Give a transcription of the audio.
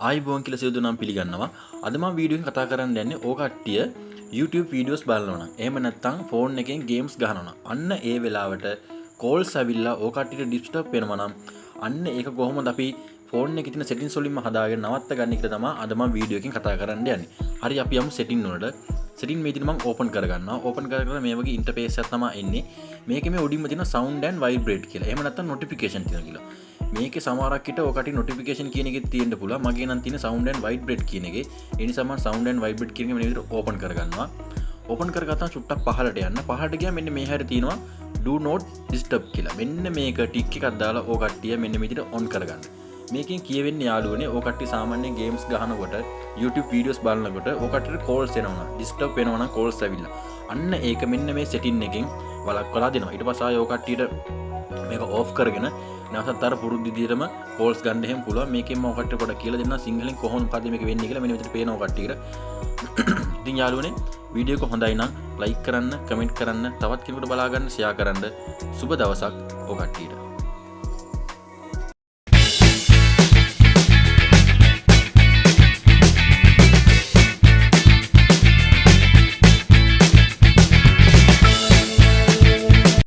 ආයිබෝන් කියලා සියලු දෙනාම පිළිගන්නවා. අද මම වීඩියෝ එකකින් කතා කරන්න යන්නේ ඕ කට්ටිය YouTube වීඩියෝස් බලනවා නම් එහෙම නැත්නම් ෆෝන් එකෙන් ගේම්ස් ගහනවා නම් අන්න ඒ වෙලාවට කෝල්ස් ඇවිල්ලා ඕ කට්ටියට ඩිස්ටර්බ් වෙනවා නම් අන්න ඒක කොහොමද අපි ෆෝන් එකේ තියෙන සෙටින්ස් වලින්ම හදාගෙන නවත්ත ගන්න කියලා තමයි අද මම වීඩියෝ එකකින් කතා කරන්න යන්නේ. හරි අපි යමු සෙටින් වලට. සෙටින් මේ විදිහට මම ඕපන් කරගන්නවා. ඕපන් කරගෙන මේ වගේ ඉන්ටර්ෆේස් එකක් තමයි එන්නේ. මේකේ මේ උඩින්ම තියෙන sound and vibrate කියලා. එහෙම නැත්නම් notification කියලා. මේකේ සමහරක් විට ඔකට notification කියන එකේ තියෙන්න පුළුවන්. මගේ නම් තියෙන sound and vibrate කියන එකේ. ඒ නිසා මම sound and vibrate කියන එක මේ විදිහට ඕපන් කරගන්නවා. ඕපන් කරගත්තාම චුට්ටක් පහළට යන්න. පහළට ගියාම මෙන්න මේ හැරේ තියෙනවා do not disturb කියලා. මෙන්න මේක ටික් එකක් දාලා ඕ කට්ටිය මෙන්න මේ විදිහට on කරගන්න. මේකෙන් කියවෙන්නේ යාළුවනේ ඕ කට්ටිය සාමාන්‍යයෙන් ගේම්ස් ගහනකොට YouTube වීඩියෝස් බලනකොට ඕ කට්ටියට කෝල්ස් එනවා. ඩිස්ටර්බ් වෙනවා නම් කෝල්ස් ඇවිල්ලා. අන්න ඒක මෙන්න මේ සෙටින් එකෙන් වළක්වලා දෙනවා. ඊට පස්සේ ආයෙ ඕ කට්ටියට මේක ඕෆ් කරගෙන නැවතත් අර පුරුදු විදිහටම කෝල්ස් ගන්න එහෙම පුළුවන්. මේකෙන් මම ඔය කට්ටියට පොඩ්ඩක් කියලා දෙන්නම් සිංහලෙන් කොහොමද මේක වෙන්නේ කියලා මෙන්න විදිහට පේනවා ඔය කට්ටියට. ඉතින් යාළුවනේ වීඩියෝ එක හොඳයි නම් ලයික් කරන්න, කමෙන්ට් කරන්න, තවත් කෙනෙකුට බලා ගන්න ෂෙයා කරන්න. සුබ දවසක් ඔය කට්ටියට.